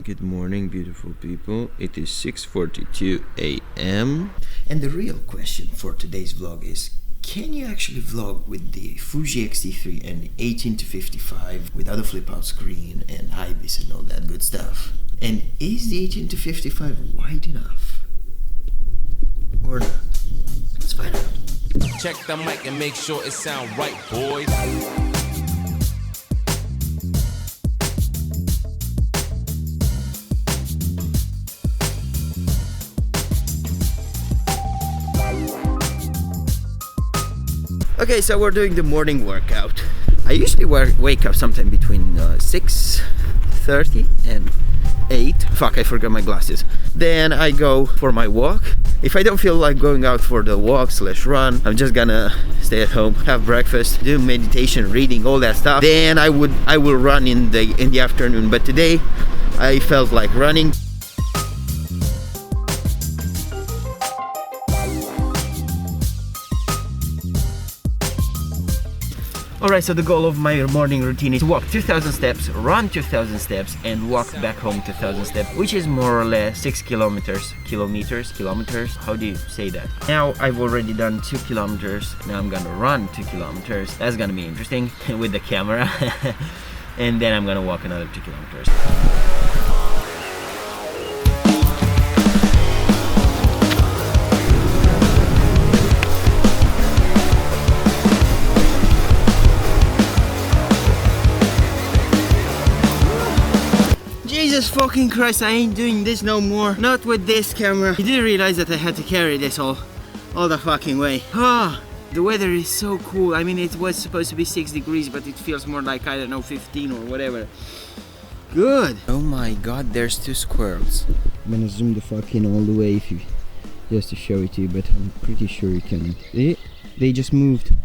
Good morning, beautiful people. It is 6:42 a.m. And the real question for today's vlog is, can you actually vlog with the Fuji XT3 and the 18-55 without a flip out screen and high vis and all that good stuff? And is the 18-55 wide enough? Or not? Let's find out. Check the mic and make sure it sound right, boys. Okay, so we're doing the morning workout. I usually wake up sometime between 6:30 and 8. Fuck, I forgot my glasses. Then I go for my walk. If I don't feel like going out for the walk / run, I'm just gonna stay at home, have breakfast, do meditation, reading, all that stuff. Then I will run in the afternoon. But today I felt like running. Alright, so the goal of my morning routine is to walk 2,000 steps, run 2,000 steps, and walk back home 2,000 steps, which is more or less 6 kilometers. How do you say that? Now I've already done 2 kilometers. Now I'm gonna run 2 kilometers. That's gonna be interesting with the camera. And then I'm gonna walk another 2 kilometers. Jesus fucking Christ, I ain't doing this no more. Not with this camera. I didn't realize that I had to carry this all the fucking way. Ah, the weather is so cool. I mean, it was supposed to be 6 degrees, but it feels more like, I don't know, 15 or whatever. Good. Oh my god, there's 2 squirrels. I'm gonna zoom the fuck in all the way just to show it to you, but I'm pretty sure you can. They just moved.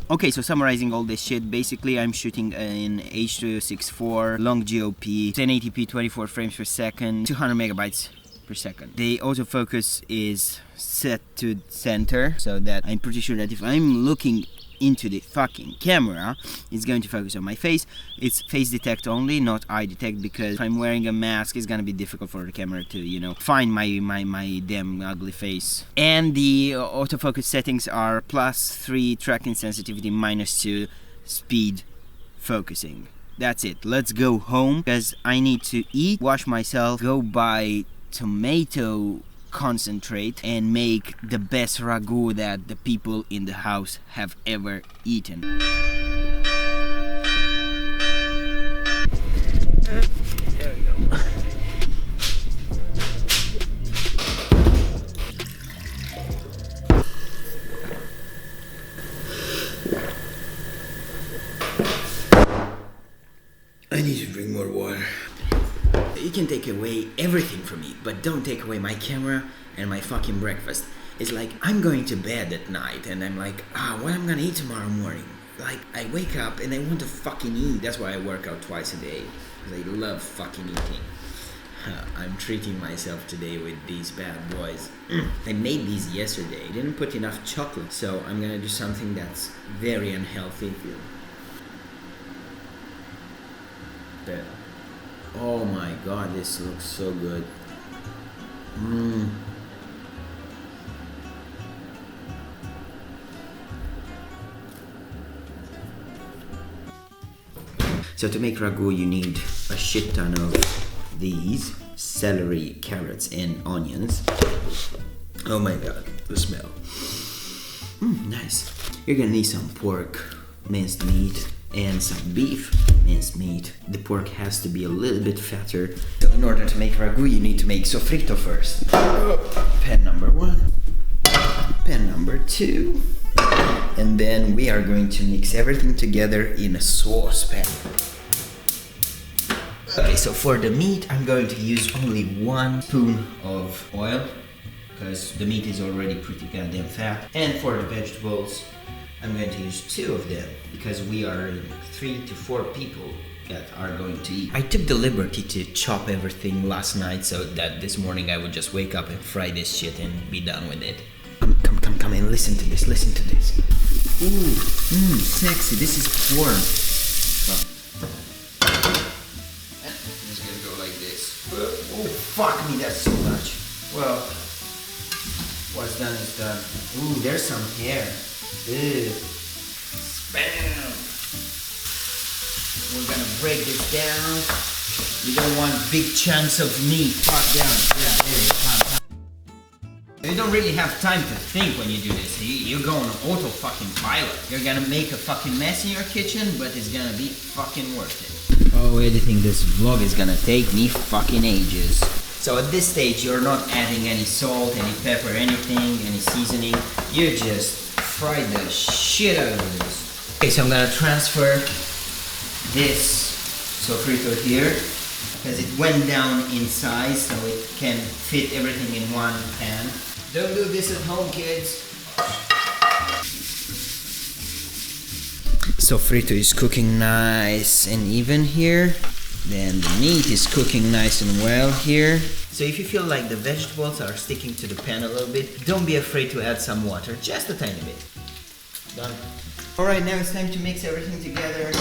Okay, so summarizing all this shit, basically I'm shooting in H.264, long GOP, 1080p 24 frames per second, 200 megabytes per second. The autofocus is set to center, so that I'm pretty sure that if I'm looking into the fucking camera, it's going to focus on my face. It's face detect only, not eye detect, because if I'm wearing a mask, it's gonna be difficult for the camera to, you know, find my damn ugly face. And the autofocus settings are +3 tracking sensitivity, -2 speed focusing. That's it. Let's go home, because I need to eat, wash myself, go buy tomato concentrate, and make the best ragu that the people in the house have ever eaten. There we go. I need to drink more water. You can take away everything from me, but don't take away my camera and my fucking breakfast. It's like I'm going to bed at night and I'm like, what am I gonna eat tomorrow morning? Like, I wake up and I want to fucking eat. That's why I work out twice a day, because I love fucking eating. I'm treating myself today with these bad boys. I made these yesterday. I didn't put enough chocolate, so I'm gonna do something that's very unhealthy. There. Oh my god, this looks so good. So to make ragu, you need a shit ton of these celery, carrots, and onions. Oh my god, the smell. Nice. You're gonna need some pork, minced meat, and some beef, minced meat. The pork has to be a little bit fatter. So in order to make ragu, you need to make sofrito first. Pan number 1, pan number 2, and then we are going to mix everything together in a saucepan. Okay, so for the meat, I'm going to use only 1 spoon of oil, because the meat is already pretty goddamn fat. And for the vegetables, I'm going to use 2 of them, because we are 3 to 4 people that are going to eat. I took the liberty to chop everything last night, so that this morning I would just wake up and fry this shit and be done with it. Come and listen to this, Ooh, sexy, this is porn. just gonna go like this. Oh, fuck me, that's so much. Well, what's done is done. Ooh, there's some hair. Ew. Spam. We're gonna break this down. You don't want big chunks of meat. Fuck down. Yeah, there you go. You don't really have time to think when you do this. You're going auto fucking pilot. You're gonna make a fucking mess in your kitchen, but it's gonna be fucking worth it. Oh, editing this vlog is gonna take me fucking ages. So at this stage, you're not adding any salt, any pepper, anything, any seasoning. You just fry the shit out of this. Okay, so I'm gonna transfer this sofrito here, because it went down in size, so it can fit everything in one pan. Don't do this at home, kids. Sofrito is cooking nice and even here. Then the meat is cooking nice and well here. So if you feel like the vegetables are sticking to the pan a little bit, don't be afraid to add some water, just a tiny bit. Done. Alright, now it's time to mix everything together.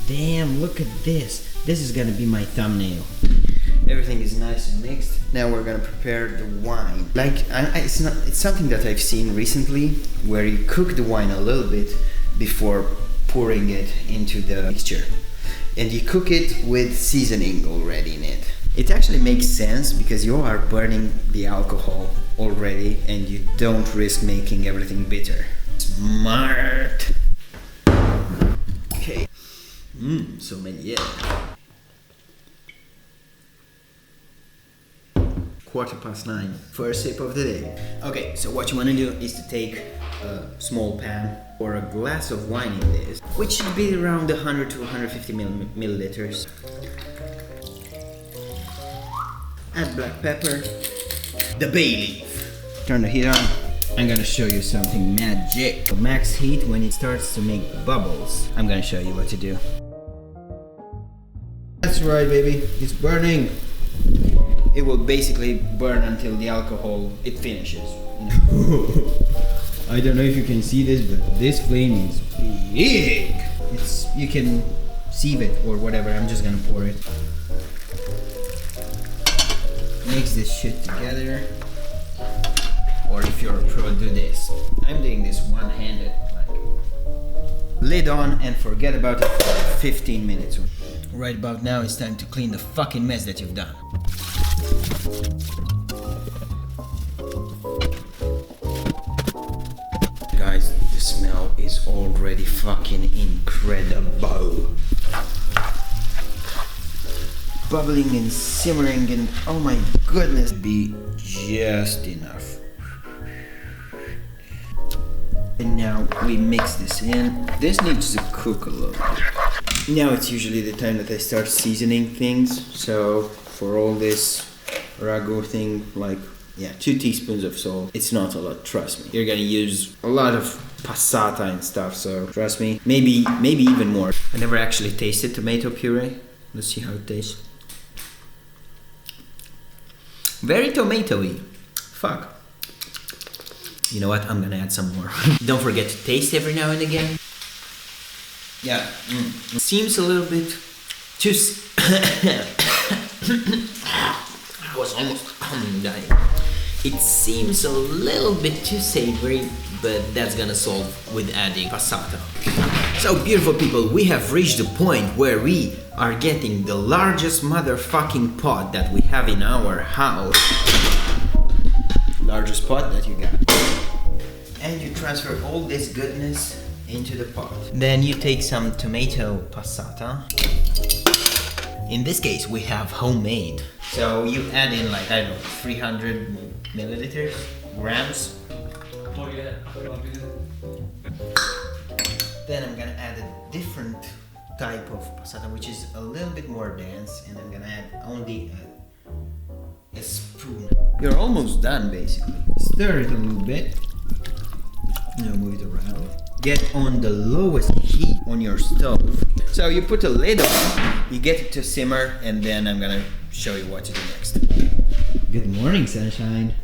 Damn, look at this. This is gonna be my thumbnail. Everything is nice and mixed. Now we're gonna prepare the wine. Like, it's something that I've seen recently, where you cook the wine a little bit before pouring it into the mixture. And you cook it with seasoning already in it. It actually makes sense because you are burning the alcohol already and you don't risk making everything bitter. Smart. Okay. Sommelier. 9:15. First sip of the day. Okay, so what you want to do is to take a small pan or a glass of wine in this, which should be around 100 to 150 milliliters. Add black pepper, the bay leaf. Turn the heat on. I'm gonna show you something magic. Max heat when it starts to make bubbles. I'm gonna show you what to do. That's right, baby. It's burning. It will basically burn until the alcohol it finishes. I don't know if you can see this, but this flame is big. You can sieve it or whatever. I'm just gonna pour it. Mix this shit together. Or if you're a pro, do this. I'm doing this one-handed. Lid on and forget about it for 15 minutes. Right about now, it's time to clean the fucking mess that you've done. Guys, the smell is already fucking incredible. Bubbling and simmering and oh my goodness, be just enough. And now we mix this in. This needs to cook a little bit. Now it's usually the time that I start seasoning things. So for all this ragu thing, like 2 teaspoons of salt. It's not a lot, trust me. You're gonna use a lot of passata and stuff, so trust me. Maybe even more. I never actually tasted tomato puree. Let's see how it tastes. Very tomatoey. Fuck. You know what? I'm gonna add some more. Don't forget to taste every now and again. Yeah, it seems a little bit too. I was almost dying. It seems a little bit too savory, but that's gonna solve with adding passata. So beautiful people, we have reached the point where we are getting the largest motherfucking pot that we have in our house. Largest pot that you got. And you transfer all this goodness into the pot. Then you take some tomato passata. In this case, we have homemade. So you add in like, I don't know, 300 milliliters, grams. Then I'm gonna add a different type of passata, which is a little bit more dense, and I'm gonna add only a spoon. You're almost done, basically. Stir it a little bit. Now move it around. Get on the lowest heat on your stove. So you put a lid on, you get it to simmer, and then I'm gonna show you what to do next. Good morning, sunshine.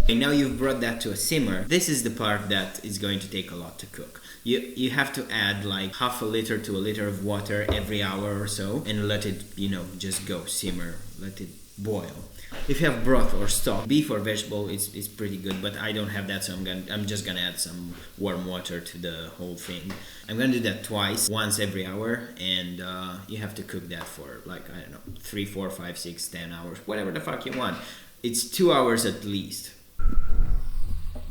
And now you've brought that to a simmer. This is the part that is going to take a lot to cook. You have to add like half a liter to a liter of water every hour or so and let it, you know, just go simmer, let it boil. If you have broth or stock, beef or vegetable, it's pretty good, but I don't have that, so I'm just gonna add some warm water to the whole thing. I'm gonna do that twice, once every hour, and you have to cook that for like, I don't know, 3, 4, 5, 6, 10 hours, whatever the fuck you want. It's 2 hours at least.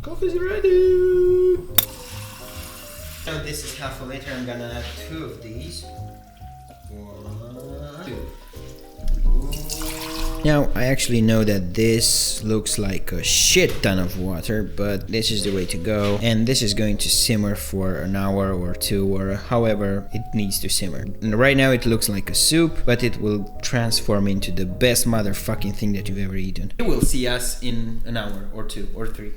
Coffee's ready! So this is half a liter, I'm gonna add 2 of these. 1, 2. Now, I actually know that this looks like a shit ton of water, but this is the way to go. And this is going to simmer for an hour or 2, or however it needs to simmer. And right now it looks like a soup, but it will transform into the best motherfucking thing that you've ever eaten. You will see us in an hour or 2 or 3.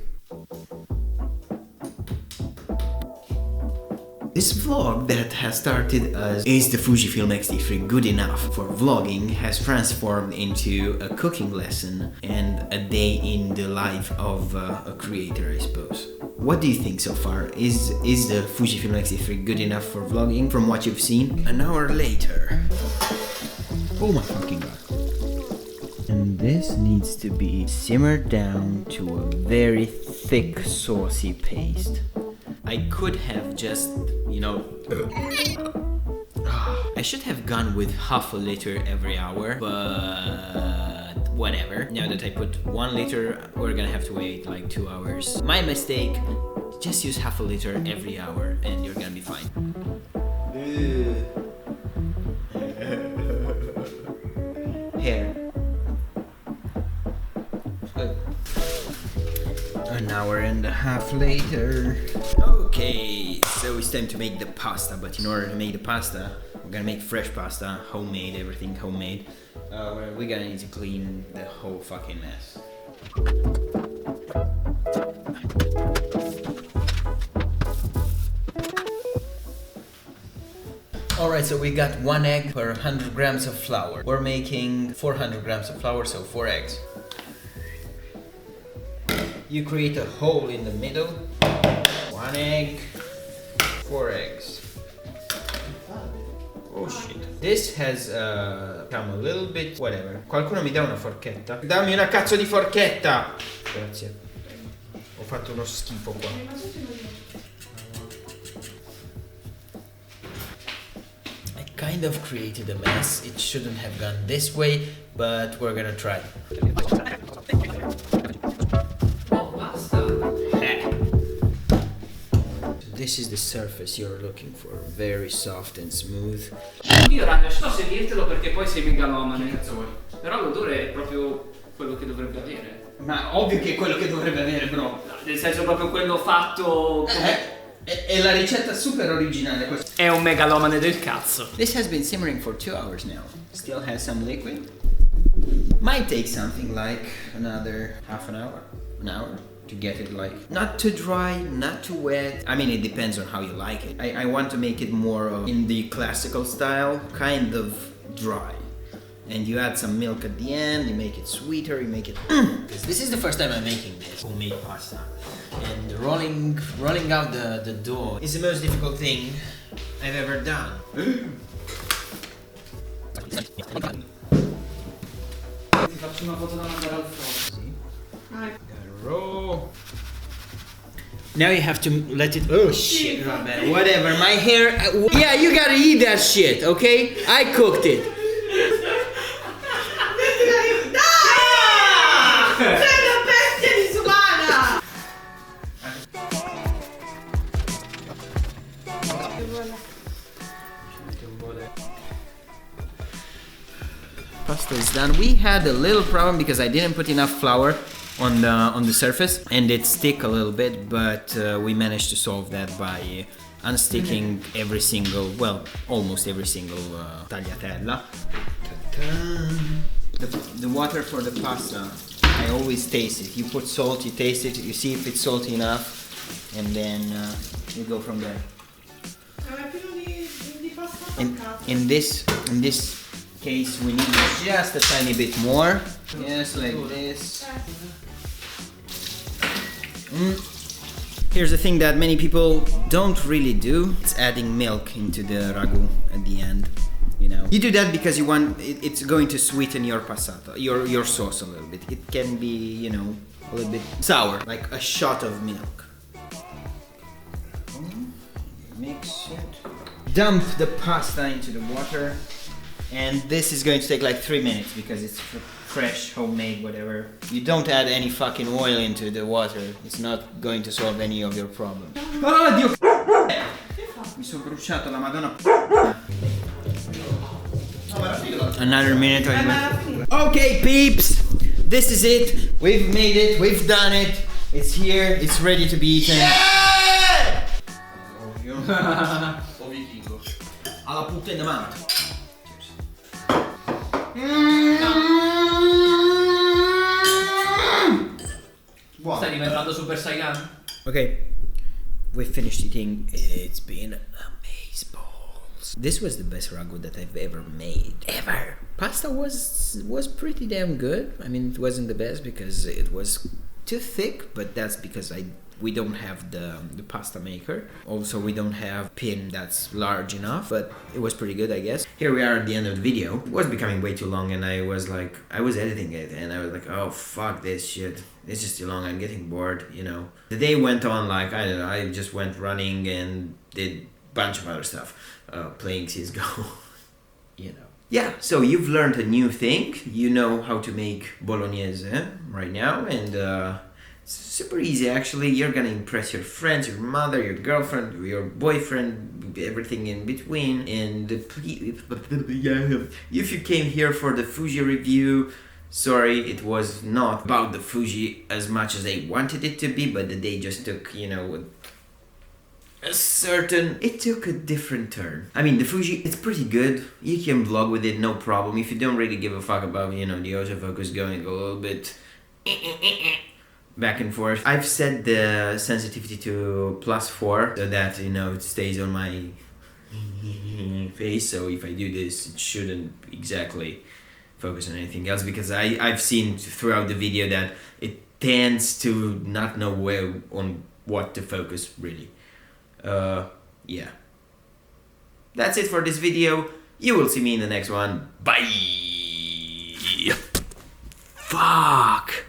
This vlog that has started as "Is the Fujifilm X-T3 good enough for vlogging?" has transformed into a cooking lesson and a day in the life of a creator, I suppose. What do you think so far? Is the Fujifilm X-T3 good enough for vlogging from what you've seen? An hour later. Oh my fucking god. And this needs to be simmered down to a very thick, saucy paste. I could have just, you know, I should have gone with half a liter every hour, but whatever. Now that I put 1 liter, we're gonna have to wait like 2 hours. My mistake, just use half a liter every hour and you're gonna be fine. Hair. An hour and a half later. Okay, so it's time to make the pasta, but in order to make the pasta, we're gonna make fresh pasta, homemade, everything homemade. We're gonna need to clean the whole fucking mess. Alright, so we got 1 egg per 100 grams of flour. We're making 400 grams of flour, so 4 eggs. You create a hole in the middle. 1 egg, 4 eggs. Oh shit. This has come a little bit, whatever. Qualcuno mi dà una forchetta? Dammi una cazzo di forchetta! Grazie. Ho fatto uno schifo qua. I kind of created a mess. It shouldn't have gone this way, but we're gonna try. This is the surface you're looking for, very soft and smooth. Io raga, sto se dirtelo perché poi sei megalomane. Che cazzo vuoi? Però l'odore è proprio quello che dovrebbe avere. Ma ovvio che è quello che dovrebbe avere, bro. No, nel senso proprio quello fatto come... È la ricetta super originale questa. È un megalomane del cazzo. This has been simmering for 2 hours now. Still has some liquid. Might take something like another half an hour. To get it like not too dry, not too wet. I mean, it depends on how you like it. I want to make it more in the classical style, kind of dry. And you add some milk at the end, you make it sweeter, you make it... This is the first time I'm making this homemade pasta. And rolling out the dough is the most difficult thing I've ever done. Ti faccio una foto da mandare al forno. Roll. Now you have to let it. Oh shit, man. Whatever. My hair. Yeah, you gotta eat that shit, okay? I cooked it. Sei una bestia disumana! Pasta is done. We had a little problem because I didn't put enough flour on the surface and it stick a little bit, but we managed to solve that by unsticking every single, well, almost every single tagliatella. The water for the pasta, I always taste it. You put salt, you taste it, you see if it's salty enough, and then you go from there. In this case, we need just a tiny bit more. Yes, like this. Here's a thing that many people don't really do. It's adding milk into the ragu at the end. You know, you do that because you want it's going to sweeten your passata, your sauce a little bit. It can be, you know, a little bit sour, like a shot of milk. Mix it. Dump the pasta into the water, and this is going to take like 3 minutes because it's fresh, homemade, whatever. You don't add any fucking oil into the water. It's not going to solve any of your problems. Oh Dio! Mi sono bruciato la madonna. Another minute or more. Okay, peeps, this is it. We've made it. We've done it. It's here. It's ready to be eaten. Alla puttana mano. Stai diventando Super Saiyan? Okay, we finished eating. It's been amazeballs. This was the best ragu that I've ever made. Ever. Pasta was pretty damn good. I mean, it wasn't the best because it was too thick, but that's because we don't have the pasta maker. Also, we don't have pin that's large enough, but it was pretty good, I guess. Here we are at the end of the video. It was becoming way too long, and I was editing it, and I was like, oh, fuck this shit. It's just too long, I'm getting bored, you know. The day went on like, I don't know, I just went running and did a bunch of other stuff. Playing CSGO, you know. Yeah, so you've learned a new thing. You know how to make bolognese right now, and it's super easy actually. You're gonna impress your friends, your mother, your girlfriend, your boyfriend, everything in between. And if you came here for the Fuji review, sorry, it was not about the Fuji as much as I wanted it to be, but they just took, you know, it took a different turn. I mean, the Fuji, it's pretty good. You can vlog with it, no problem. If you don't really give a fuck about, you know, the autofocus going a little bit back and forth. I've set the sensitivity to +4 so that, you know, it stays on my face. So if I do this, it shouldn't exactly focus on anything else, because I've seen throughout the video that it tends to not know where on what to focus really. Yeah. That's it for this video. You will see me in the next one. Bye! Fuck!